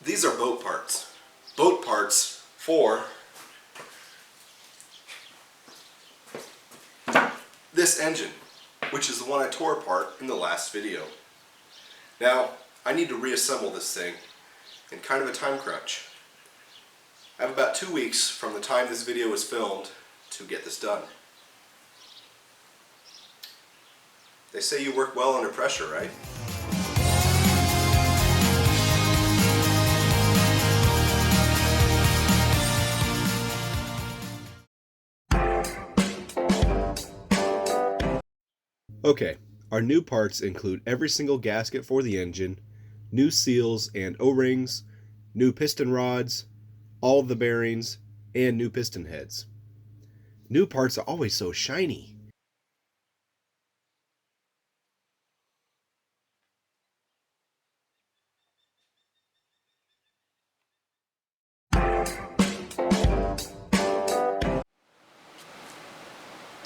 These are boat parts. Boat parts for this engine, which is the one I tore apart in the last video. Now, I need to reassemble this thing in kind of a time crunch. I have about 2 weeks from the time this video was filmed to get this done. They say you work well under pressure, right? Okay, our new parts include every single gasket for the engine, new seals and O-rings, new piston rods, all the bearings, and new piston heads. New parts are always so shiny.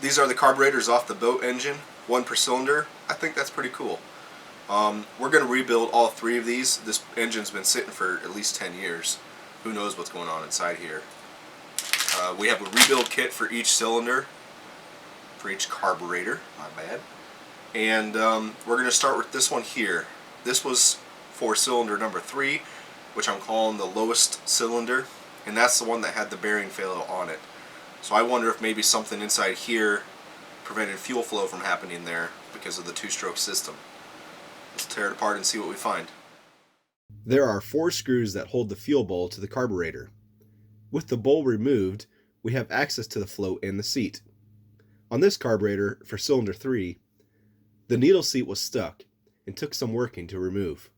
These are the carburetors off the boat engine, one per cylinder. I think that's pretty cool. We're going to rebuild all 3 of these. This engine's been sitting for at least 10 years. Who knows what's going on inside here. We have a rebuild kit for each cylinder, for each carburetor, my bad. And we're going to start with this one here. This was for cylinder number 3, which I'm calling the lowest cylinder, and that's the one that had the bearing failure on it. So I wonder if maybe something inside here prevented fuel flow from happening there because of the 2-stroke system. Let's tear it apart and see what we find. There are 4 screws that hold the fuel bowl to the carburetor. With the bowl removed, we have access to the float and the seat. On this carburetor, for cylinder 3, the needle seat was stuck and took some working to remove.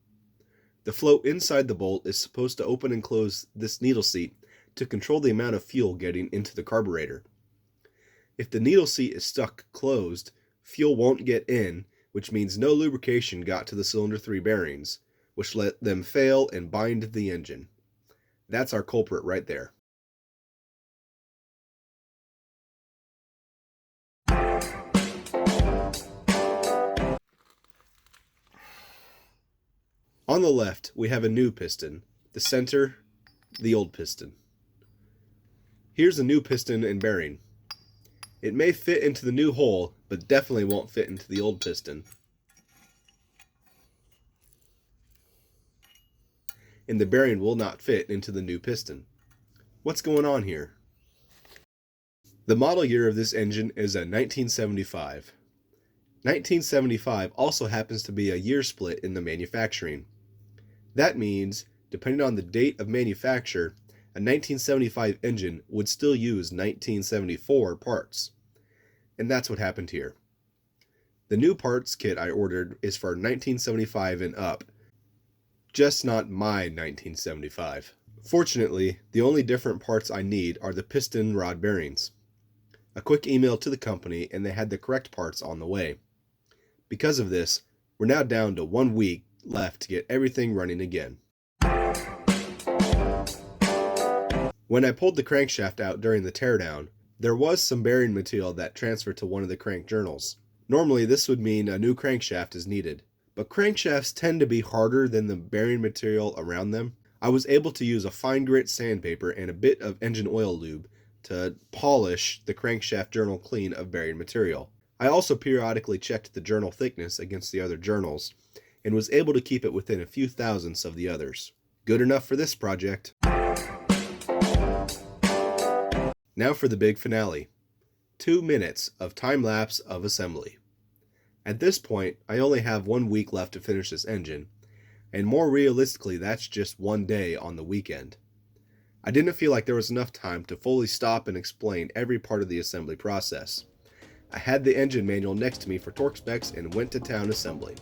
The float inside the bolt is supposed to open and close this needle seat to control the amount of fuel getting into the carburetor. If the needle seat is stuck closed, fuel won't get in, which means no lubrication got to the cylinder 3 bearings, which let them fail and bind the engine. That's our culprit right there. On the left, we have a new piston. The center, the old piston. Here's a new piston and bearing. It may fit into the new hole, but definitely won't fit into the old piston. And the bearing will not fit into the new piston. What's going on here? The model year of this engine is a 1975. 1975 also happens to be a year split in the manufacturing. That means, depending on the date of manufacture, a 1975 engine would still use 1974 parts. And that's what happened here. The new parts kit I ordered is for 1975 and up, just not my 1975. Fortunately, the only different parts I need are the piston rod bearings. A quick email to the company and they had the correct parts on the way. Because of this, we're now down to 1 week left to get everything running again. When I pulled the crankshaft out during the teardown, there was some bearing material that transferred to one of the crank journals. Normally this would mean a new crankshaft is needed, but crankshafts tend to be harder than the bearing material around them. I was able to use a fine grit sandpaper and a bit of engine oil lube to polish the crankshaft journal clean of bearing material. I also periodically checked the journal thickness against the other journals and was able to keep it within a few thousandths of the others. Good enough for this project. Now for the big finale. 2 minutes of time-lapse of assembly. At this point, I only have 1 week left to finish this engine, and more realistically that's just 1 day on the weekend. I didn't feel like there was enough time to fully stop and explain every part of the assembly process. I had the engine manual next to me for torque specs and went to town assembling.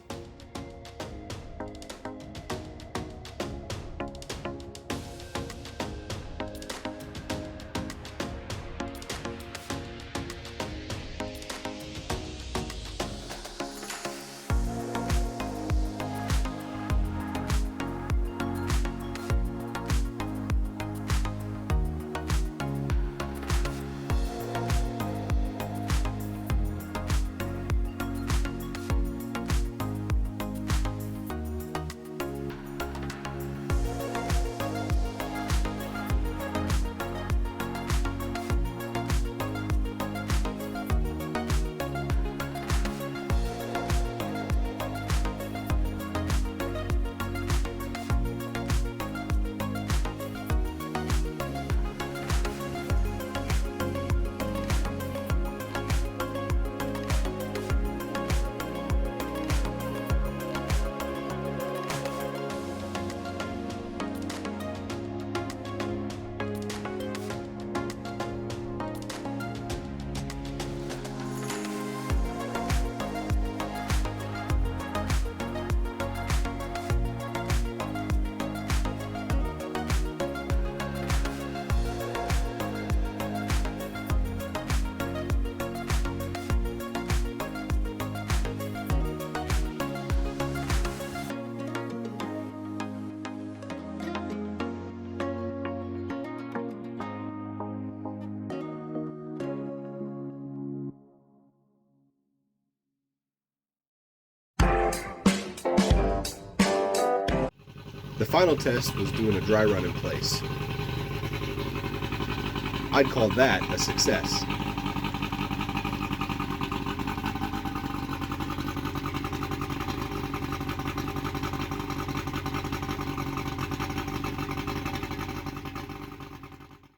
The final test was doing a dry run in place. I'd call that a success.